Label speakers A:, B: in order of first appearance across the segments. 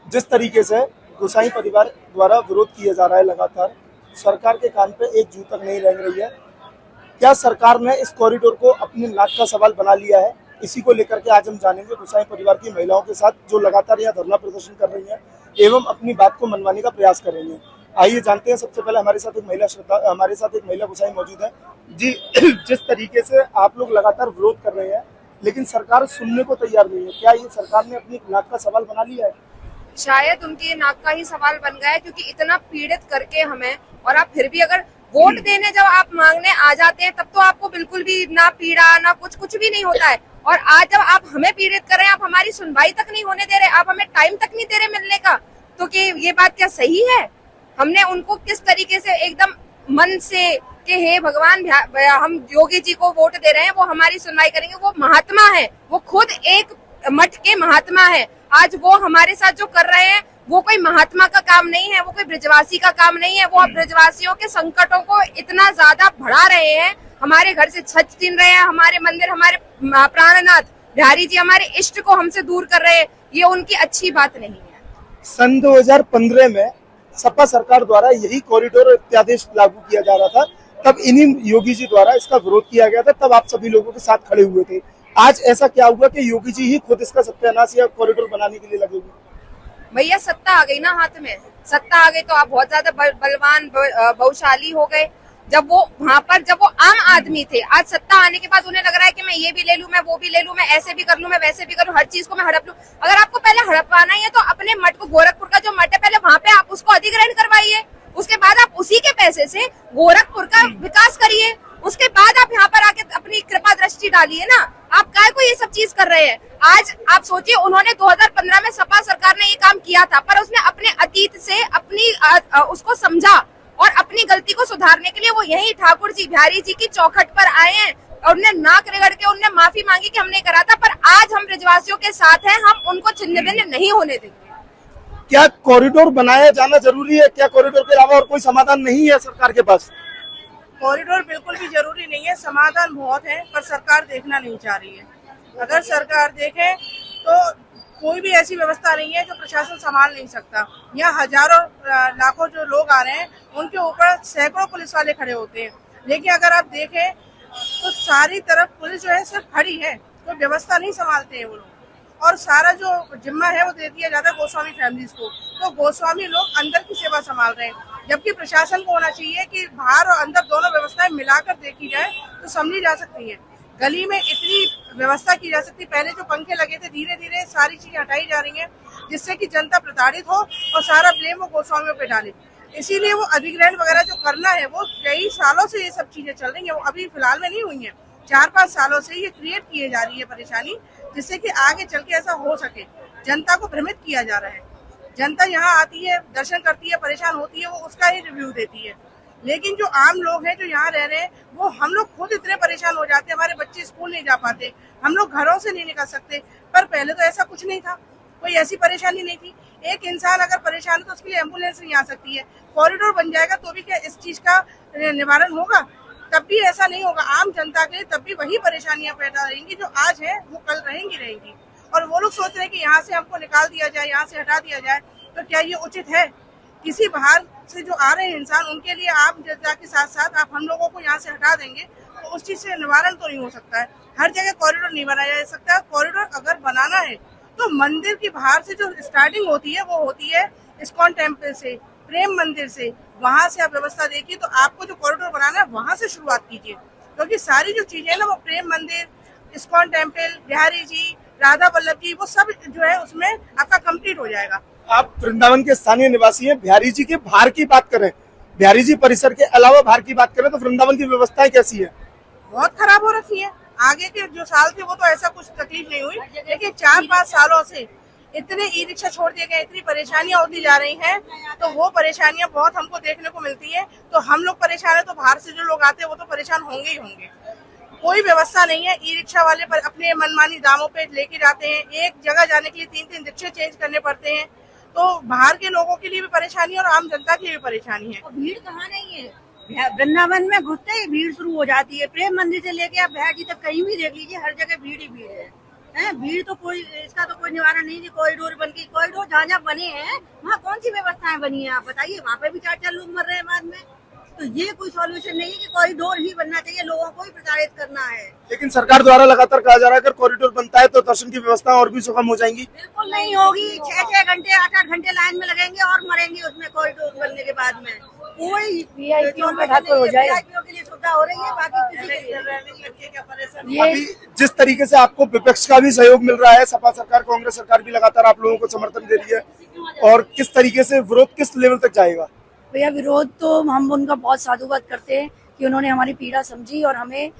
A: जिस तरीके से गोसाई परिवार द्वारा विरोध किया जा रहा है लगातार, सरकार के कान पे एक जू तक नहीं रेंग रही है। क्या सरकार ने इस कॉरिडोर को अपनी नाक का सवाल बना लिया है? इसी को लेकर के आज हम जानेंगे गोसाई परिवार की महिलाओं के साथ, जो लगातार यहाँ धरना प्रदर्शन कर रही हैं एवं अपनी बात को मनवाने का प्रयास कर रही हैं। आइए जानते हैं। सबसे पहले हमारे साथ एक महिला गोसाई मौजूद है जी। जिस तरीके से आप लोग लगातार विरोध कर रहे हैं, लेकिन सरकार सुनने को तैयार नहीं है, क्या ये सरकार ने अपनी नाक का सवाल बना लिया है?
B: शायद उनके नाक का ही सवाल बन गया है, क्योंकि इतना पीड़ित करके हमें, और आप फिर भी अगर वोट देने जब आप मांगने आ जाते हैं, तब तो आपको बिल्कुल भी ना पीड़ा ना कुछ भी नहीं होता है। और आज जब आप हमें पीड़ित कर रहे हैं, आप हमारी सुनवाई तक नहीं होने दे रहे, आप हमें टाइम तक नहीं दे रहे मिलने का, तो कि ये बात क्या सही है? हमने उनको किस तरीके से एकदम मन से कि हे भगवान, हम योगी जी को वोट दे रहे हैं, वो हमारी सुनवाई करेंगे। वो महात्मा है, वो खुद एक मठ के महात्मा है। आज वो हमारे साथ जो कर रहे हैं, वो कोई महात्मा का काम नहीं है, वो कोई ब्रजवासी का काम नहीं है। वो अब ब्रजवासियों के संकटों को इतना ज्यादा बढ़ा रहे हैं, हमारे घर से छत छीन रहे हैं, हमारे मंदिर, हमारे प्राणनाथ बिहारी जी हमारे इष्ट को हमसे दूर कर रहे हैं। ये उनकी अच्छी बात नहीं है।
A: सन 2015 में सपा सरकार द्वारा यही कॉरिडोर अध्यादेश लागू किया जा रहा था, तब इन्हीं योगी जी द्वारा इसका विरोध किया गया था, तब आप सभी लोगों के साथ खड़े हुए थे। आज ऐसा क्या हुआ कि योगी जी ही खुद इसका सत्यानाश या कॉरिडोर बनाने के लिए लगे हुए?
B: भैया सत्ता आ गई ना हाथ में, सत्ता आ गई तो आप बहुत ज्यादा बलवान बलशाली हो गए। जब वो वहाँ पर, जब वो आम आदमी थे, आज सत्ता आने के बाद उन्हें लग रहा है कि मैं ये भी ले लूं, मैं वो भी ले लूं, मैं ऐसे भी कर लूं, मैं वैसे भी करूं, हर चीज को मैं हड़प लूं। अगर आपको पहले हड़पवाना ही है तो अपने मठ को, गोरखपुर का जो मठ है, पहले वहाँ पे आप उसको अधिग्रहण करवाइए। उसके बाद आप उसी के पैसे से गोरखपुर का विकास करिए। उसके बाद आप यहाँ पर आके अपनी कृपा दृष्टि डालिए ना। आप काय को ये सब चीज कर रहे हैं? आज आप सोचिए, उन्होंने 2015 में सपा सरकार ने ये काम किया था, पर उसने अपने अतीत से अपनी उसको समझा और अपनी गलती को सुधारने के लिए वो यही ठाकुर जी, बिहारी जी की चौखट पर आए हैं और उन्हें नाक रगड़ के उन्हें माफी मांगी कि हमने करा था। पर आज हम ब्रजवासियों के साथ हैं, हम उनको छिन्न भिन्न नहीं होने देंगे।
A: क्या कॉरिडोर बनाया जाना जरूरी है? क्या कॉरिडोर के अलावा और कोई समाधान नहीं है सरकार के पास?
C: कॉरिडोर बिल्कुल भी जरूरी नहीं है, समाधान बहुत है, पर सरकार देखना नहीं चाह रही है। अगर सरकार देखे तो कोई भी ऐसी व्यवस्था नहीं है जो प्रशासन संभाल नहीं सकता। यहाँ हजारों लाखों जो लोग आ रहे हैं, उनके ऊपर सैकड़ों पुलिस वाले खड़े होते हैं, लेकिन अगर आप देखें तो सारी तरफ पुलिस जो है सिर्फ खड़ी है, कोई व्यवस्था नहीं संभालते हैं वो लोग। और सारा जो जिम्मा है वो दे दिया जाता है गोस्वामी फैमिलीज को। तो गोस्वामी लोग अंदर की सेवा संभाल रहे हैं, जबकि प्रशासन को होना चाहिए कि बाहर और अंदर दोनों व्यवस्थाएं मिलाकर देखी जाए तो समझी जा सकती है। गली में इतनी व्यवस्था की जा सकती, पहले जो पंखे लगे थे, धीरे धीरे सारी चीजें हटाई जा रही हैं, जिससे कि जनता प्रताड़ित हो और सारा ब्लेम वो गोस्वामियों पे डाले। इसीलिए वो अधिग्रहण वगैरह जो करना है, वो कई सालों से ये सब चीजें चल रही है, वो अभी फिलहाल में नहीं हुई है। 4-5 सालों से ये क्रिएट किए जा रही है परेशानी, जिससे कि आगे चल के ऐसा हो सके। जनता को भ्रमित किया जा रहा है। जनता यहाँ आती है, दर्शन करती है, परेशान होती है, वो उसका ही रिव्यू देती है। लेकिन जो आम लोग हैं जो यहाँ रह रहे हैं, वो हम लोग खुद इतने परेशान हो जाते हैं, हमारे बच्चे स्कूल नहीं जा पाते, हम लोग घरों से नहीं निकल सकते। पर पहले तो ऐसा कुछ नहीं था, कोई ऐसी परेशानी नहीं थी। एक इंसान अगर परेशान है तो उसके लिए एम्बुलेंस नहीं आ सकती है। कॉरिडोर बन जाएगा तो भी क्या इस चीज का निवारण होगा? तब भी ऐसा नहीं होगा। आम जनता के लिए तब भी वही परेशानियां पैदा रहेंगी जो आज है, वो कल रहेंगी। और वो लोग सोच रहे हैं कि यहाँ से हमको निकाल दिया जाए, यहाँ से हटा दिया जाए, तो क्या ये उचित है? किसी बाहर से जो आ रहे हैं इंसान, उनके लिए आम जनता के साथ साथ आप हम लोगों को यहाँ से हटा देंगे तो उस चीज से निवारण तो नहीं हो सकता है। हर जगह कॉरिडोर नहीं बनाया जा सकता। कॉरिडोर अगर बनाना है तो मंदिर की बाहर से जो स्टार्टिंग होती है, वो होती है इस्कॉन टेम्पल से, प्रेम मंदिर से। वहां से आप व्यवस्था देखिए, तो आपको जो कॉरिडोर बनाना है वहां से शुरुआत कीजिए, क्योंकि सारी जो चीजें है ना, वो प्रेम मंदिर, इस्कॉन टेम्पल, बिहारी जी, राधा वल्लभ जी, वो सब जो है उसमें आपका कंप्लीट हो जाएगा।
A: आप वृंदावन के स्थानीय निवासी हैं, बिहारी जी के बाहर की बात करें, बिहारी जी परिसर के अलावा बाहर की बात करें तो वृंदावन की व्यवस्थाएं कैसी है?
C: बहुत खराब हो रखी है। आगे के जो साल थे वो तो ऐसा कुछ तकलीफ नहीं हुई, लेकिन 4-5 सालों से इतने ई रिक्शा छोड़ दिए गए, इतनी परेशानियां होती जा रही हैं, तो वो परेशानियां बहुत हमको देखने को मिलती है। तो हम लोग परेशान है तो बाहर से जो लोग आते हैं वो तो परेशान होंगे ही होंगे। कोई व्यवस्था नहीं है। ई रिक्शा वाले पर अपने मनमानी दामों पे लेके जाते हैं, एक जगह जाने के लिए 3-3 रिक्शे चेंज करने पड़ते हैं। तो बाहर के लोगों के लिए भी परेशानी है और आम जनता के लिए भी परेशानी है।
D: भीड़ कहाँ नहीं है? वृंदावन में घुसते ही भीड़ शुरू हो जाती है। प्रेम मंदिर से लेके आप बिहार जी तक कहीं भी देख लीजिए, हर जगह भीड़ ही भीड़ है। है। भीड़ तो कोई, इसका तो कोई निवारण नहीं है। कॉरिडोर बन गई, कॉरिडोर जहाँ बने हैं वहाँ कौन सी व्यवस्थाएं बनी है आप बताइए। वहाँ पे भी 4-4 लोग मर रहे हैं बाद में। तो ये कोई सॉल्यूशन नहीं है कि कॉरिडोर ही बनना चाहिए, लोगों को ही प्रचारित करना है।
A: लेकिन सरकार द्वारा लगातार कहा जा रहा है अगर कॉरिडोर बनता है तो दर्शन की व्यवस्था और भी सुगम हो जाएंगी।
D: बिल्कुल नहीं होगी। 6-6 घंटे 8-8 घंटे लाइन में लगेंगे और मरेंगे उसमें कॉरिडोर बनने के बाद में। कोई वीआईपीओ का ढाका हो जाए, वीआईपीओ के लिए सुविधा हो रही है, बाकी किसी के लिए।
A: अभी जिस तरीके से आपको विपक्ष का भी सहयोग मिल रहा है, सपा सरकार कांग्रेस सरकार भी लगातार आप लोगों को समर्थन दे रही है, और किस तरीके से विरोध किस लेवल तक जाएगा?
E: भैया विरोध तो हम उनका बहुत साधुवाद करते हैं कि उन्होंने हमारी पीड़ा समझी और हमें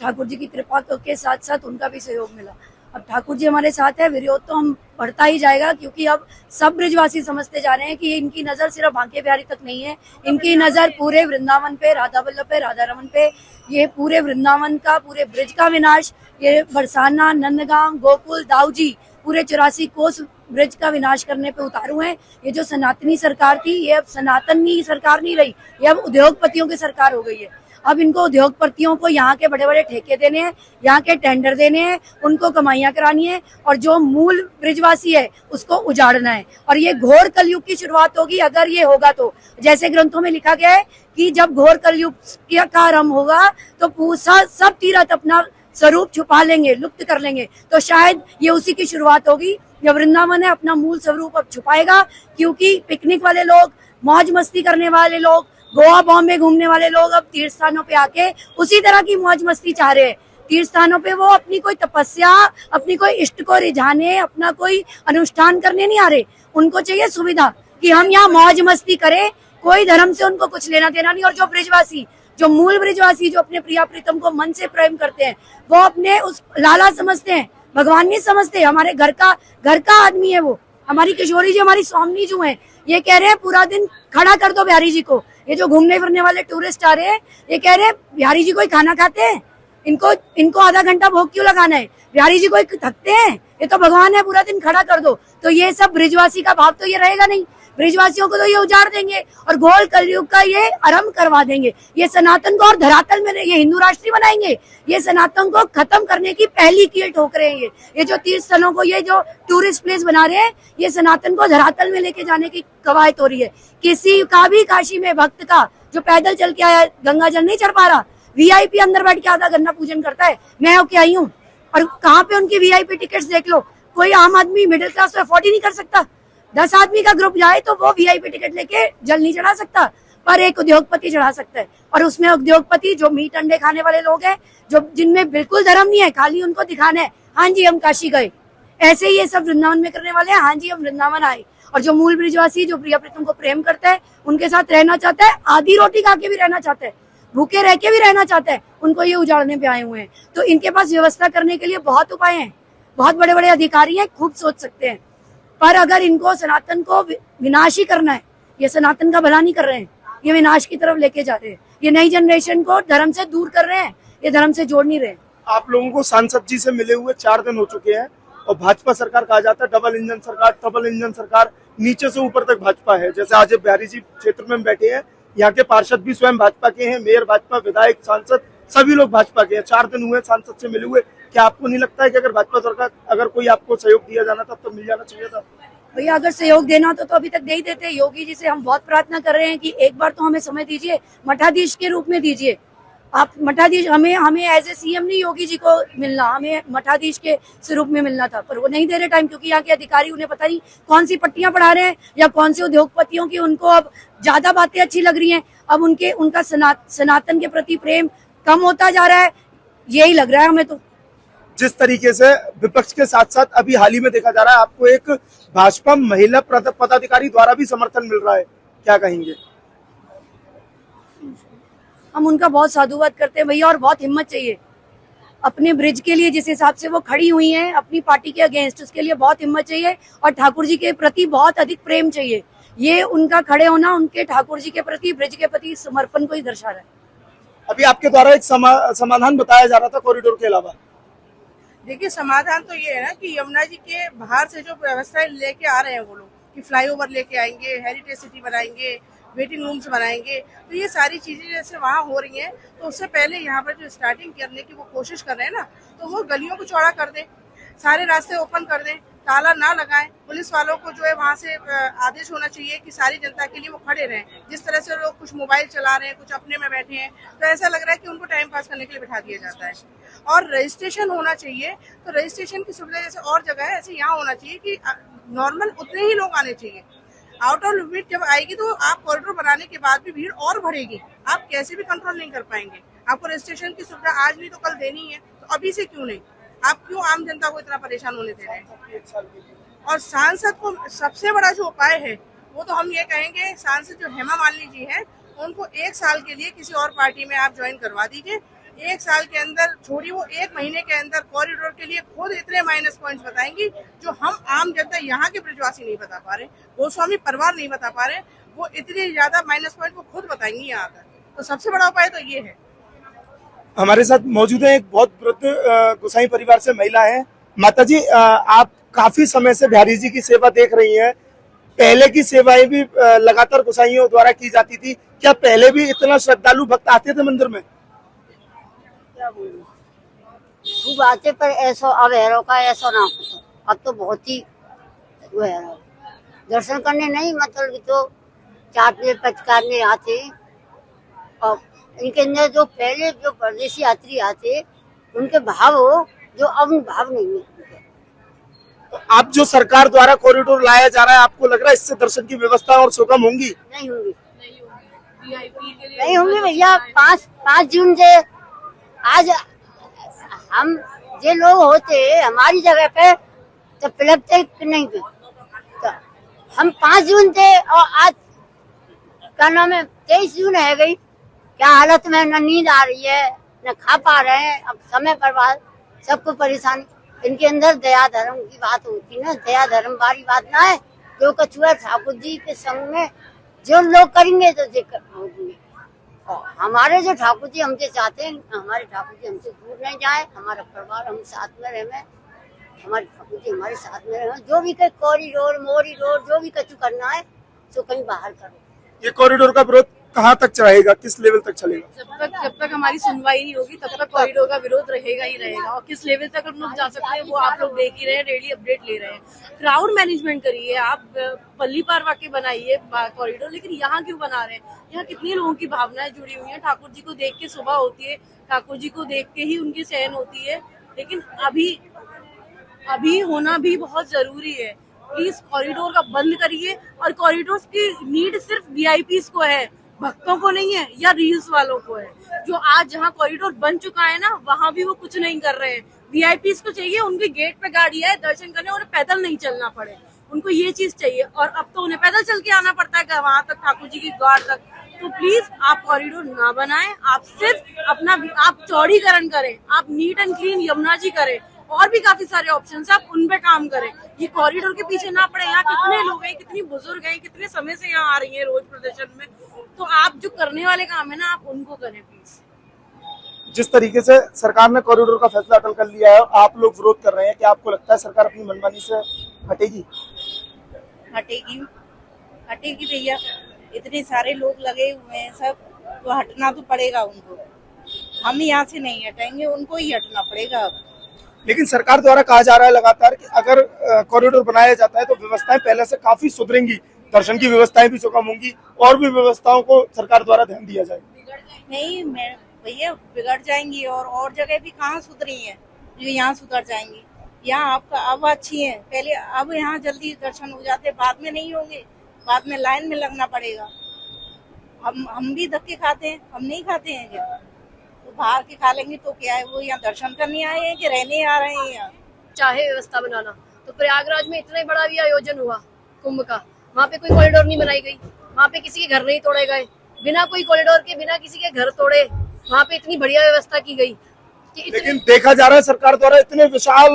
E: ठाकुर जी की कृपा के साथ साथ उनका भी सहयोग मिला। अब ठाकुर जी हमारे साथ है, विरोध तो हम बढ़ता ही जाएगा, क्योंकि अब सब ब्रिजवासी समझते जा रहे हैं कि इनकी नजर सिर्फ बांके बिहारी तक नहीं है, इनकी नजर पूरे वृंदावन पे, राधा वल्लभ पे, राधा रमन पे, ये पूरे वृंदावन का, पूरे ब्रिज का विनाश, ये बरसाना, नंदगांव, गोकुल, दाऊजी, पूरे 84 कोस ब्रिज का विनाश करने पे उतारू हैं। ये जो सनातनी सरकार थी, ये अब सनातनी सरकार नहीं रही, ये अब उद्योगपतियों की सरकार हो गई है। अब इनको उद्योगपतियों को यहाँ के बड़े बड़े ठेके देने हैं, यहाँ के टेंडर देने हैं, उनको कमाइयां करानी है, और जो मूल ब्रिजवासी है उसको उजाड़ना है। और ये घोर कलयुग की शुरुआत होगी अगर ये होगा तो। जैसे ग्रंथों में लिखा गया है कि जब घोर कलयुग का आरंभ होगा तो सब तीर्थ अपना स्वरूप छुपा लेंगे, लुप्त कर लेंगे। तो शायद ये उसी की शुरुआत होगी जब वृंदावन है अपना मूल स्वरूप अब छुपाएगा, क्योंकि पिकनिक वाले लोग, मौज मस्ती करने वाले लोग, गोवा बॉम्बे घूमने वाले लोग अब तीर्थ स्थानों पे आके उसी तरह की मौज मस्ती चाह रहे हैं। तीर्थ स्थानों पे वो अपनी कोई तपस्या, अपनी कोई इष्ट को रिझाने, अपना कोई अनुष्ठान करने नहीं आ रहे। उनको चाहिए सुविधा कि हम यहाँ मौज मस्ती करें, कोई धर्म से उनको कुछ लेना देना नहीं। और जो ब्रिजवासी, जो मूल ब्रिजवासी, जो अपने प्रिया प्रीतम को मन से प्रेम करते हैं, वो अपने उस लाला समझते हैं, भगवान नहीं समझते। हमारे घर का आदमी है वो। हमारी किशोरी जी, हमारी स्वामी जो है, ये कह रहे हैं पूरा दिन खड़ा कर दो बिहारी जी को। ये जो घूमने फिरने वाले टूरिस्ट आ रहे हैं, ये कह रहे हैं बिहारी जी कोई खाना खाते हैं, इनको आधा घंटा भोग क्यों लगाना है, बिहारी जी कोई थकते हैं, ये तो भगवान है, पूरा दिन खड़ा कर दो। तो ये सब ब्रिजवासी का भाव तो ये रहेगा नहीं। ब्रिजवासियों को तो ये उजाड़ देंगे और घोर कलयुग का ये आरंभ करवा देंगे। ये सनातन को और धरातल में ये हिंदू राष्ट्रीय बनाएंगे। ये सनातन को खत्म करने की पहली कील ठोक रहे हैं। ये जो तीर्थ स्थलों को, ये जो टूरिस्ट प्लेस बना रहे हैं, ये सनातन को धरातल में लेके जाने की कवायद हो रही है। किसी का भी काशी में भक्त का जो पैदल चल के आया, गंगा जल नहीं चढ़ पा रहा, वीआईपी अंदर बैठ के आधा घंटा पूजन करता है। मैं होके आई हूँ, और कहाँ पे उनकी वीआईपी टिकट्स देख लो। कोई आम आदमी मिडिल क्लास तो अफोर्ड ही नहीं कर सकता। 10 आदमी का ग्रुप जाए तो वो वीआईपी टिकट लेके जल नहीं चढ़ा सकता, पर एक उद्योगपति चढ़ा सकता है। और उसमें उद्योगपति जो मीट अंडे खाने वाले लोग हैं, जो जिनमें बिल्कुल धर्म नहीं है, खाली उनको दिखाना है हाँ जी हम काशी गए, ऐसे ही ये सब वृंदावन में करने वाले हैं, हाँ जी हम वृंदावन आए। और जो मूल ब्रिजवासी, जो प्रिया प्रीतम को प्रेम करता है, उनके साथ रहना चाहता है, आधी रोटी खा के भी रहना चाहता है, भूखे रह के भी रहना चाहता है, उनको ये उजाड़ने पे आए हुए हैं। तो इनके पास व्यवस्था करने के लिए बहुत उपाय हैं, बहुत बड़े बड़े अधिकारी हैं, खूब सोच सकते हैं। पर अगर इनको सनातन को विनाश ही करना है, ये सनातन का भला नहीं कर रहे हैं, ये विनाश की तरफ लेके जा रहे हैं। ये नई जनरेशन को धर्म से दूर कर रहे हैं, ये धर्म से जोड़ नहीं रहे। आप
A: लोगों को सांसद जी से मिले हुए 4 दिन हो चुके हैं, और भाजपा सरकार कहा जाता है डबल इंजन सरकार, ट्रिपल इंजन सरकार, नीचे से ऊपर तक भाजपा है। जैसे आज बिहारी जी क्षेत्र में बैठे हैं, यहाँ के पार्षद भी स्वयं भाजपा के हैं, मेयर भाजपा, विधायक, सांसद सभी लोग भाजपा के हैं। 4 दिन हुए सांसद से मिले हुए। क्या आपको नहीं लगता है कि अगर भाजपा सरकार, अगर कोई आपको सहयोग दिया जाना था तो मिल जाना चाहिए था?
E: भैया अगर सहयोग देना तो अभी तक दे ही देते। योगी जी से हम बहुत प्रार्थना कर रहे हैं कि एक बार तो हमें समय दीजिए, मठाधीश के रूप में दीजिए। आप मठाधीश, हमें एज ए सीएम नहीं योगी जी को मिलना, हमें मठाधीश के स्वरूप में मिलना था, पर वो नहीं दे रहे टाइम, क्योंकि यहाँ के अधिकारी उन्हें पता नहीं कौन सी पट्टियां पढ़ा रहे हैं, या कौन से उद्योगपतियों की उनको अब ज्यादा बातें अच्छी लग रही हैं। अब उनका सनातन के प्रति प्रेम कम होता जा रहा है, यही लग रहा है हमें। तो
A: जिस तरीके से विपक्ष के साथ साथ अभी हाल ही में देखा जा रहा है, आपको एक भाजपा महिला पदाधिकारी द्वारा भी समर्थन मिल रहा है, क्या कहेंगे?
E: हम उनका बहुत साधुवाद करते हैं भैया, और बहुत हिम्मत चाहिए अपने ब्रिज के लिए। जिस हिसाब से वो खड़ी हुई हैं अपनी पार्टी के अगेंस्ट, उसके लिए बहुत हिम्मत चाहिए, और ठाकुर जी के प्रति बहुत अधिक प्रेम चाहिए। ये उनका खड़े होना उनके ठाकुर जी के प्रति, ब्रिज के प्रति समर्पण को ही दर्शा रहा है।
A: अभी आपके द्वारा एक समाधान बताया जा रहा था कॉरिडोर के अलावा।
C: देखिए समाधान तो ये है ना कि यमुना जी के बाहर से जो व्यवस्थाएं लेके आ रहे हैं वो लोग, कि फ्लाईओवर लेके आएंगे, हेरिटेज सिटी बनाएंगे, वेटिंग रूम्स बनाएंगे, तो ये सारी चीजें जैसे वहाँ हो रही हैं, तो उससे पहले यहाँ पर जो स्टार्टिंग करने की वो कोशिश कर रहे हैं ना, तो वो गलियों को चौड़ा कर दें। सारे रास्ते ओपन कर दें, ताला ना लगाएं। पुलिस वालों को जो है वहाँ से आदेश होना चाहिए कि सारी जनता के लिए वो खड़े रहें। जिस तरह से लोग कुछ मोबाइल चला रहे हैं, कुछ अपने में बैठे हैं, तो ऐसा लग रहा है कि उनको टाइम पास करने के लिए बिठा दिया जाता है। और रजिस्ट्रेशन होना चाहिए, तो रजिस्ट्रेशन की सुविधा जैसे और जगह है ऐसे यहाँ होना चाहिए कि नॉर्मल उतने ही लोग आने चाहिए। आउट ऑफ लिमिट जब आएगी तो आप कॉरिडोर बनाने के बाद भी भीड़ और बढ़ेगी, आप कैसे भी कंट्रोल नहीं कर पाएंगे। आपको रजिस्ट्रेशन की सुविधा आज नहीं तो कल देनी है, तो अभी से क्यों नहीं? आप क्यों आम जनता को इतना परेशान होने दे रहे हैं? और सांसद को सबसे बड़ा जो उपाय है वो तो हम ये कहेंगे, सांसद जो हेमा मालिनी जी हैं उनको 1 साल के लिए किसी और पार्टी में आप ज्वाइन करवा दीजिए। 1 साल के अंदर छोड़ी, वो 1 महीने के अंदर कॉरिडोर के लिए खुद इतने माइनस पॉइंट्स बताएंगी जो हम आम जनता यहाँ के ब्रजवासी नहीं बता पा रहे, गोस्वामी परिवार नहीं बता पा रहे। वो इतनी ज्यादा माइनस पॉइंट वो खुद बताएंगी यहाँ आकर। तो सबसे बड़ा उपाय तो ये है।
A: हमारे साथ मौजूद है एक बहुत वृद्ध गोसाई परिवार से महिला है। माता जी, आप काफी समय से बिहारी जी की सेवा देख रही हैं। पहले की सेवाएं भी लगातार गोसाइयों द्वारा की जाती थी, क्या पहले भी इतना श्रद्धालु भक्त आते थे मंदिर में?
F: खूब आते, पर ऐसा अब हैरो का ऐसा ना होता। अब तो बहुत ही वो है, दर्शन करने नहीं मतलब तो चाटने पचकारने आते। और इनके अंदर जो पहले जो परदेशी यात्री आते उनके भाव हो जो अब भाव नहीं है।
A: तो आप जो सरकार द्वारा कॉरिडोर लाया जा रहा है, आपको लग रहा है इससे दर्शन की व्यवस्था और सुगम होंगी?
F: नहीं होंगी, नहीं होंगी भैया। 5 जून से आज हम जो लोग होते हमारी जगह पे तो पिलपते नहीं थे, तो हम 5 जून थे और आज क्या नाम है 23 जून है गई। क्या हालत में न नींद आ रही है न खा पा रहे हैं, अब समय बर्बाद, सबको परेशानी। इनके अंदर दया धर्म की बात होती ना, दया धर्म वाली बात ना है। जो कछुआ ठाकुर जी के संग में जो लोग करेंगे तो दिक्कत होगी। और हमारे जो ठाकुर जी हमसे चाहते हैं, हमारे ठाकुर जी हमसे दूर नहीं जाए, हमारा परिवार हम साथ में रहे, हमारे ठाकुर जी हमारे साथ में रहे। जो भी कहीं कॉरिडोर मोरिडोर जो भी कछु करना है तो कहीं बाहर करो।
A: ये कॉरिडोर का विरोध कहाँ तक चलेगा, किस लेवल तक चलेगा?
G: जब तक हमारी सुनवाई नहीं होगी तब तक कॉरिडोर का विरोध रहेगा ही रहेगा। और किस लेवल तक हम लोग जा सकते हैं वो आप लोग देख ही रहे हैं, डेली अपडेट ले रहे हैं। क्राउड मैनेजमेंट करिए, आप पल्ली पार वाके बनाइए कॉरिडोर, लेकिन यहाँ क्यों बना रहे हैं? यहाँ कितनी लोगों की भावनाएं जुड़ी हुई है। ठाकुर जी को देख के सुबह होती है, ठाकुर जी को देख के ही उनकी सहन होती है, लेकिन अभी होना भी बहुत जरूरी है। प्लीज कॉरिडोर का बंद करिए। और कॉरिडोर की नीड सिर्फ वीआईपीज को है, भक्तों को नहीं है या रील्स वालों को है। जो आज जहाँ कॉरिडोर बन चुका है ना, वहाँ भी वो कुछ नहीं कर रहे हैं। वीआईपीज को चाहिए उनके गेट पे गाड़ी है दर्शन करने, उन्हें पैदल नहीं चलना पड़े, उनको ये चीज चाहिए। और अब तो उन्हें पैदल चल के आना पड़ता है वहां तक, ठाकुर जी की द्वार तक। तो प्लीज आप कॉरिडोर ना बनाएं, आप सिर्फ अपना आप चौड़ीकरण करें, आप neat and clean Yamuna ji करें, और भी काफी सारे ऑप्शन है, आप उन पे काम करें। ये कॉरिडोर के पीछे ना पड़े। यहाँ कितने लोग हैं, कितनी बुजुर्ग हैं, कितने समय से यहाँ आ रही हैं रोज प्रदर्शन में। तो आप जो करने वाले काम है ना, आप उनको करें प्लीज।
A: जिस तरीके से सरकार ने कॉरिडोर का फैसला अटल कर लिया है, आप लोग विरोध कर रहे हैं, क्या आपको लगता है सरकार अपनी मनमानी से हटेगी?
H: हटेगी भैया। इतने सारे लोग लगे हुए हैं सब, तो हटना तो पड़ेगा उनको। हम यहाँ से नहीं हटेंगे, उनको ही हटना पड़ेगा अब।
A: लेकिन सरकार द्वारा कहा जा रहा है लगातार कि अगर कॉरिडोर बनाया जाता है तो व्यवस्थाएं पहले से काफी सुधरेंगी, दर्शन की व्यवस्थाएं भी सुगम होंगी, और भी व्यवस्थाओं को सरकार द्वारा ध्यान दिया जाएगा।
H: नहीं भैया, बिगड़ जाएंगी। और जगह भी कहाँ सुधरी है जो यहाँ सुधर जाएंगी। यहाँ आपका अब अच्छी है, पहले अब यहाँ जल्दी दर्शन हो जाते, बाद में नहीं होंगे, बाद में लाइन में लगना पड़ेगा। हम भी धक्के खाते हैं, हम नहीं खाते हैं क्या? तो बाहर के खा लेंगे तो क्या है, वो यहाँ दर्शन करने आए हैं कि रहने आ रहे हैं यहाँ?
E: चाहे व्यवस्था बनाना, तो प्रयागराज में इतना बड़ा भी आयोजन हुआ कुंभ का, वहाँ पे कोई कॉरिडोर नहीं बनाई गई, वहाँ पे किसी के घर नहीं तोड़े गए, बिना कोई कॉरिडोर के, बिना किसी के घर तोड़े वहाँ पे इतनी बढ़िया व्यवस्था की गई।
A: लेकिन देखा जा रहा है सरकार द्वारा इतने विशाल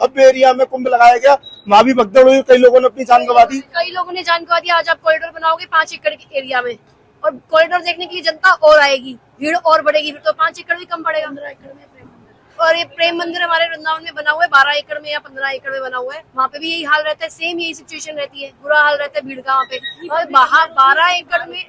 A: भव्य एरिया में कुंभ लगाया गया, वहाँ भी भगदड़ हुई, कई लोगों ने अपनी जान गंवा दी।
E: कई लोगों ने जान गंवा दी। आज आप कॉरिडोर बनाओगे 5 एकड़ के एरिया में, और कॉरिडोर देखने के लिए जनता और आएगी, भीड़ और बढ़ेगी, फिर तो 5 एकड़ भी कम पड़ेगा।
G: और ये प्रेम मंदिर हमारे वृंदावन में बना हुआ है 12 एकड़ में या 15 एकड़ में बना हुआ है, वहाँ पे भी यही हाल रहता है, सेम यही सिचुएशन रहती है, बुरा हाल रहता है भीड़ का वहाँ पे। और बाहर 12 एकड़ में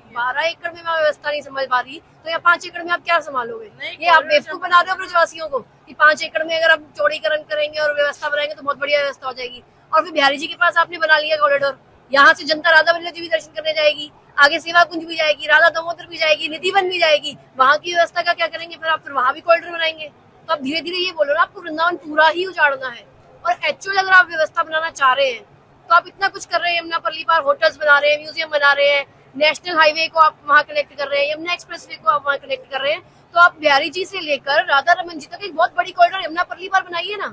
G: मैं व्यवस्था नहीं समझ पा रही, तो यहाँ 5 एकड़ में आप क्या संभालोगे? ये आप बेवकूफ बना रहे हो ब्रजवासियों को कि 5 एकड़ में अगर आप चौड़ीकरण करेंगे और व्यवस्था बनाएंगे तो बहुत बढ़िया व्यवस्था हो जाएगी। और फिर बिहारी जी के पास आपने बना लिया कॉरिडोर, यहाँ से जनता राधा वल्लभ जी भी दर्शन करने जाएगी, आगे सेवा कुंज भी जाएगी, राधा दामोदर भी जाएगी, निधिवन भी जाएगी, वहाँ की व्यवस्था का क्या करेंगे फिर वहाँ भी कॉरिडोर बनाएंगे। तो आप धीरे धीरे ये बोलो ना, आपको वृंदावन पूरा ही उजाड़ना है। और एक्चुअल अगर आप व्यवस्था बनाना चाह रहे हैं तो आप इतना कुछ कर रहे हैं, यमुना पल्ली पार होटल्स बना रहे हैं, म्यूजियम बना रहे हैं, नेशनल हाईवे को आप वहाँ कनेक्ट कर रहे हैं, यमुना एक्सप्रेसवे को आप वहाँ कनेक्ट कर रहे हैं, तो आप बिहारी जी से लेकर राधा रमन जी तक एक बहुत बड़ी कॉरिडोर यमुना पल्ली पार बनाइए ना,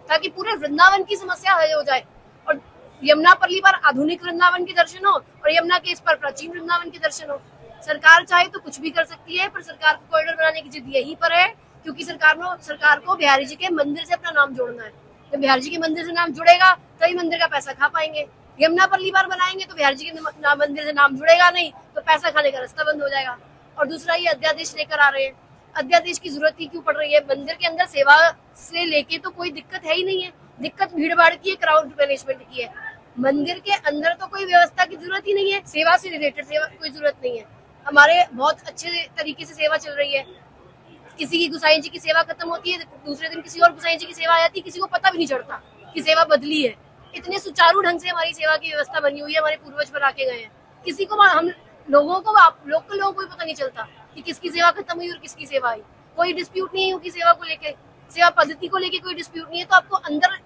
G: ताकि पूरे वृंदावन की समस्या हल हो जाए और यमुना पल्ली पर आधुनिक वृंदावन के दर्शन हो और यमुना के इस पर प्राचीन वृंदावन के दर्शन हो। सरकार चाहे तो कुछ भी कर सकती है, पर सरकार को कॉरिडोर बनाने की जिद यहीं पर है, क्योंकि सरकार को बिहारी जी के मंदिर से अपना नाम जोड़ना है। जब बिहारी जी के मंदिर से नाम जुड़ेगा तभी मंदिर का पैसा खा पाएंगे। यमुना पल्ली पार बनाएंगे तो बिहारी जी के मंदिर से नाम जुड़ेगा नहीं, तो पैसा खाने का रास्ता बंद हो जाएगा। और दूसरा, ये अध्यादेश लेकर आ रहे हैं, अध्यादेश की जरूरत ही क्यों पड़ रही है? मंदिर के अंदर सेवा से लेके तो कोई दिक्कत है ही नहीं है, दिक्कत भीड़ भाड़ की है, क्राउड मैनेजमेंट की है। मंदिर के अंदर तो कोई व्यवस्था की जरूरत ही नहीं है, सेवा से रिलेटेड सेवा की कोई जरूरत नहीं है। हमारे बहुत अच्छे तरीके से सेवा चल रही है, किसी की गुसाई जी की सेवा खत्म होती है, दूसरे दिन किसी और गुसाई जी की सेवा आ जाती है, किसी को पता भी नहीं चलता कि सेवा बदली है। इतने सुचारू ढंग से हमारी सेवा की व्यवस्था बनी हुई है, हमारे पूर्वज बना के गए हैं। किसी को हम लोगों को कोई पता नहीं चलता कि किसकी सेवा खत्म हुई और किसकी सेवा आई। कोई डिस्प्यूट नहीं है उनकी सेवा को लेके, सेवा पद्धति को लेके कोई डिस्प्यूट नहीं है, तो आपको अंदर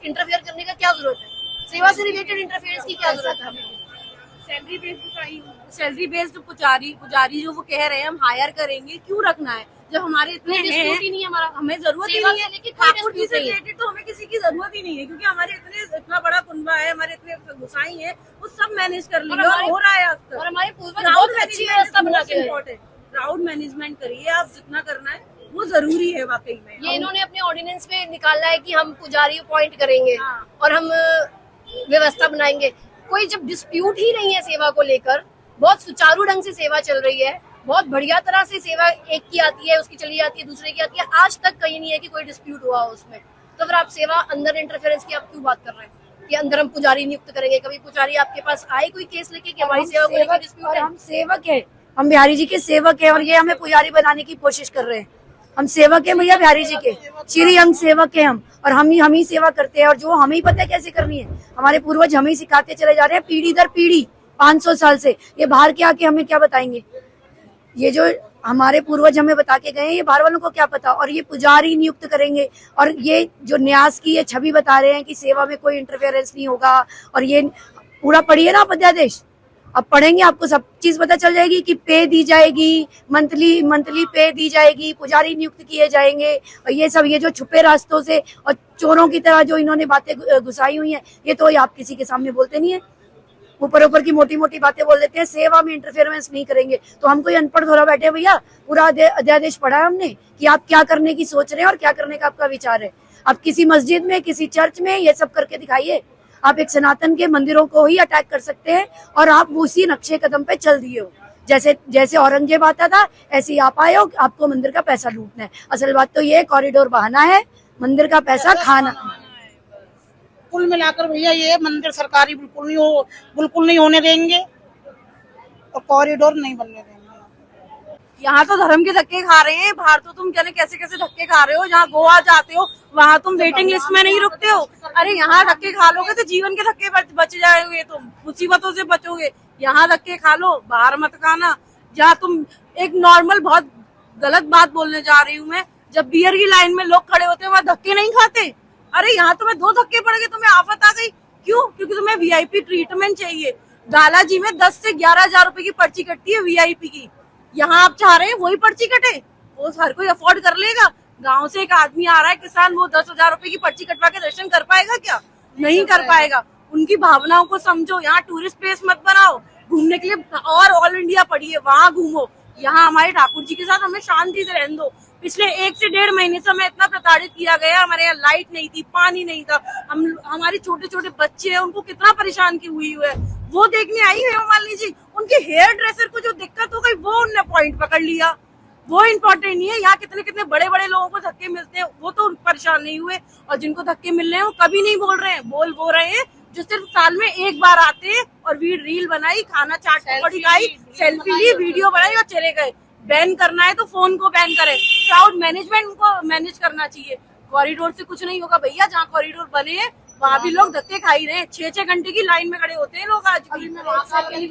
G: इंटरफेयर करने का क्या जरूरत है? सेवा से रिलेटेड इंटरफेरेंस की क्या जरूरत है? सैलरी बेस्ड पुजारी जो वो कह रहे हैं हम हायर करेंगे, क्यों रखना है जब हमारे इतने डिस्प्यूट ही नहीं है, हमारा हमें जरूरत ही नहीं है। ठाकुर जी से रिलेटेड तो हमें किसी की जरूरत ही नहीं है, क्योंकि हमारे इतना बड़ा कुनबा है, हमारे इतने गुसाई है, वो सब मैनेज कर लेंगे और हो रहा है आज तक। और हमारे पूर्वज बहुत अच्छी व्यवस्था बना के गए। क्राउड मैनेजमेंट करिए आप, जितना करना है वो जरूरी है वाकई में। ये इन्होंने अपने ऑर्डिनेंस में निकाला है कि हम पुजारी अपॉइंट करेंगे और हम व्यवस्था बनाएंगे। कोई जब डिस्प्यूट ही नहीं है सेवा को लेकर, बहुत सुचारू ढंग से सेवा चल रही है, बहुत बढ़िया तरह से सेवा एक की आती है, उसकी चली जाती है, दूसरे की आती है, आज तक कहीं नहीं है कि कोई डिस्प्यूट हुआ हो उसमें। तो फिर आप सेवा अंदर इंटरफेरेंस की आप क्यों बात कर रहे हैं कि अंदर हम पुजारी नियुक्त करेंगे? कभी पुजारी आपके पास आए कोई केस लेके कि हमारी सेवा को लेकर डिस्प्यूट है?
E: हम सेवक है, हम बिहारी जी के सेवक है और ये हमें पुजारी बनाने की कोशिश कर रहे हैं। हम सेवक है भैया बिहारी जी के, श्री हम सेवक है हम, और हम ही सेवा करते हैं, और जो हमें ही पता है कैसे करनी है। हमारे पूर्वज हमें ही सिखाते चले जा रहे हैं पीढ़ी दर पीढ़ी 500 साल से। ये बाहर के आके हमें क्या बताएंगे? ये जो हमारे पूर्वज हमें बता के गए, ये बाहर वालों को क्या पता। और ये पुजारी नियुक्त करेंगे, और ये जो न्यास की ये छवि बता रहे हैं कि सेवा में कोई इंटरफेरेंस नहीं होगा। और ये पूरा पढ़िए ना आप अध्यादेश, अब पढ़ेंगे आपको सब चीज पता चल जाएगी कि पे दी जाएगी, मंथली पे दी जाएगी, पुजारी नियुक्त किए जाएंगे। और ये सब ये जो छुपे रास्तों से और चोरों की तरह जो इन्होंने बातें घुसाई हुई हैं, ये तो आप किसी के सामने बोलते नहीं है, ऊपर की मोटी मोटी बातें बोल देते हैं। सेवा में इंटरफेरेंस नहीं करेंगे, तो हम कोई अनपढ़ थोड़ा बैठे भैया, पूरा अध्यादेश पढ़ा है हमने कि आप क्या करने की सोच रहे हैं और क्या करने का आपका विचार है। आप किसी मस्जिद में, किसी चर्च में ये सब करके दिखाइए। आप एक सनातन के मंदिरों को ही अटैक कर सकते हैं, और आप उसी नक्शे कदम पे चल दिए हो। जैसे औरंगजेब आता था, ऐसे ही आप आए हो, आपको मंदिर का पैसा लूटना है। असल बात तो ये कॉरिडोर बहाना है, मंदिर का पैसा खाना।
I: कुल मिलाकर भैया ये मंदिर सरकारी बिल्कुल नहीं होने देंगे और कॉरिडोर नहीं बनने देंगे।
G: यहाँ तो धर्म के धक्के खा रहे हैं, बाहर तो तुम जाने कैसे कैसे धक्के खा रहे हो। जहाँ गोवा जाते हो वहाँ तुम वेटिंग लिस्ट में नहीं रुकते हो। अरे यहाँ धक्के खा लोगे तो जीवन के धक्के बच जाओगे, तुम मुसीबतों से बचोगे। यहाँ धक्के खा लो, बाहर मत खाना। जहाँ तुम एक नॉर्मल, बहुत गलत बात बोलने जा रही हूँ मैं, जब बियर की लाइन में लोग खड़े होते हैं वहाँ धक्के नहीं खाते। अरे यहाँ तुम्हें 2 धक्के पड़ गए, तुम्हें आफत आ गई। क्यों? क्योंकि तुम्हें वीआईपी ट्रीटमेंट चाहिए। बालाजी में 10 से 11,000 रुपए की पर्ची कटती है वीआईपी की। यहाँ आप चाह रहे हैं वही पर्ची कटे? वो हर कोई अफोर्ड कर लेगा? गांव से एक आदमी आ रहा है किसान, वो 10,000 रुपए की पर्ची कटवा के दर्शन कर पाएगा क्या? नहीं कर पाएगा। उनकी भावनाओं को समझो। यहाँ टूरिस्ट प्लेस मत बनाओ, घूमने के लिए और ऑल इंडिया पड़ी है, वहाँ घूमो। यहाँ हमारे ठाकुर जी के साथ हमें शांति से रहने दो। पिछले 1 से 1.5 महीने से हमें इतना प्रताड़ित किया गया। हमारे यहाँ लाइट नहीं थी, पानी नहीं था, हमारे छोटे छोटे बच्चे हैं, उनको कितना परेशान की हुई है। वो देखने आई है मान लीजिए, उनके हेयर ड्रेसर को जो दिक्कत हो गई वो उनने पॉइंट पकड़ लिया। वो इम्पोर्टेंट नहीं है। यहाँ कितने कितने बड़े बड़े लोगों को धक्के मिलते हैं, वो तो परेशान नहीं हुए, और जिनको धक्के मिल रहे हैं वो कभी नहीं बोल रहे हैं। बोल रहे हैं जो सिर्फ साल में एक बार आते हैं और रील बनाई, खाना चाट पकड़ी खाई, सेल्फी ली, वीडियो बनाई और चले गए। बैन करना है तो फोन को बैन करें, क्राउड मैनेजमेंट को मैनेज करना चाहिए। कॉरिडोर से कुछ नहीं होगा भैया, जहाँ कॉरिडोर बने हैं वहाँ भी लोग धक्के खा ही रहे हैं। 6-6 घंटे की लाइन में खड़े होते हैं लोग आज भी।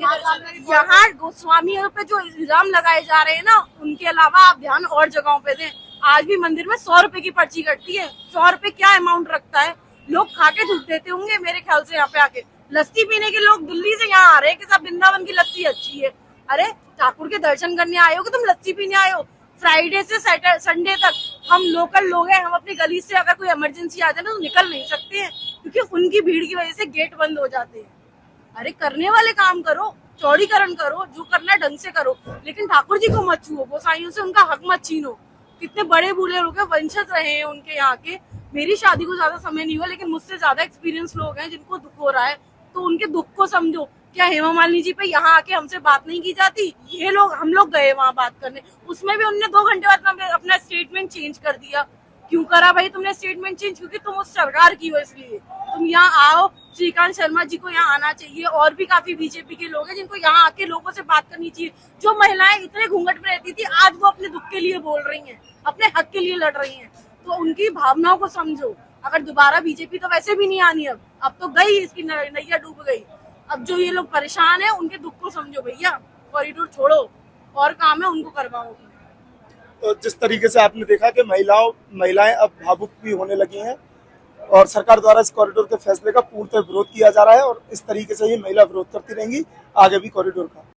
G: यहाँ गोस्वामी पे जो इल्जाम लगाए जा रहे हैं ना, उनके अलावा आप ध्यान और जगहों पे दें। आज भी मंदिर में 100 रुपए की पर्ची कटती है। 100 रुपए क्या अमाउंट रखता है? लोग खा के धूप देते होंगे मेरे ख्याल से। यहाँ पे आके लस्सी पीने के लोग दिल्ली से यहाँ आ रहे हैं कि सब वृंदावन की लस्सी अच्छी है। अरे ठाकुर के दर्शन करने आए हो कि तुम लस्सी पीने आए हो? फ्राइडे से संडे तक हम लोकल लोग हैं, हम अपनी गली से अगर कोई इमरजेंसी आ जाए तो निकल नहीं सकते हैं, क्योंकि उनकी भीड़ की वजह से गेट बंद हो जाते हैं। अरे करने वाले काम करो, चौड़ीकरण करो, जो करना है ढंग से करो, लेकिन ठाकुर जी को मत छुओ, गोसाइयों से उनका हक मत छीनो। कितने बड़े बूढ़े लोग वंशज रहे हैं उनके यहाँ के। मेरी शादी को ज्यादा समय नहीं हुआ, लेकिन मुझसे ज्यादा एक्सपीरियंस लोग हैं जिनको दुख हो रहा है, तो उनके दुख को समझो। क्या हेमा मालिनी जी पे यहाँ आके हमसे बात नहीं की जाती? ये लोग, हम लोग गए वहाँ बात करने, उसमें भी उन्होंने 2 घंटे बाद अपना स्टेटमेंट चेंज कर दिया। क्यों करा भाई तुमने स्टेटमेंट चेंज? क्योंकि तुम उस सरकार की हो, इसलिए तुम यहाँ आओ। श्रीकांत शर्मा जी को यहाँ आना चाहिए, और भी काफी बीजेपी के लोग हैं जिनको यहाँ आके लोगों से बात करनी चाहिए। जो महिलाएं इतने घूंघट में रहती थी, आज वो अपने दुख के लिए बोल रही हैं, अपने हक के लिए लड़ रही हैं, तो उनकी भावनाओं को समझो। अगर दोबारा बीजेपी तो वैसे भी नहीं आनी, अब तो गई, इसकी नैया डूब गई। अब जो ये लोग परेशान हैं उनके दुख को समझो भैया, कॉरिडोर छोड़ो, और काम है उनको करवाओ।
A: तो जिस तरीके से आपने देखा कि महिलाएं अब भावुक भी होने लगी हैं, और सरकार द्वारा इस कॉरिडोर के फैसले का पूर्णतः विरोध किया जा रहा है, और इस तरीके से ही महिला विरोध करती रहेंगी आगे भी कॉरिडोर का।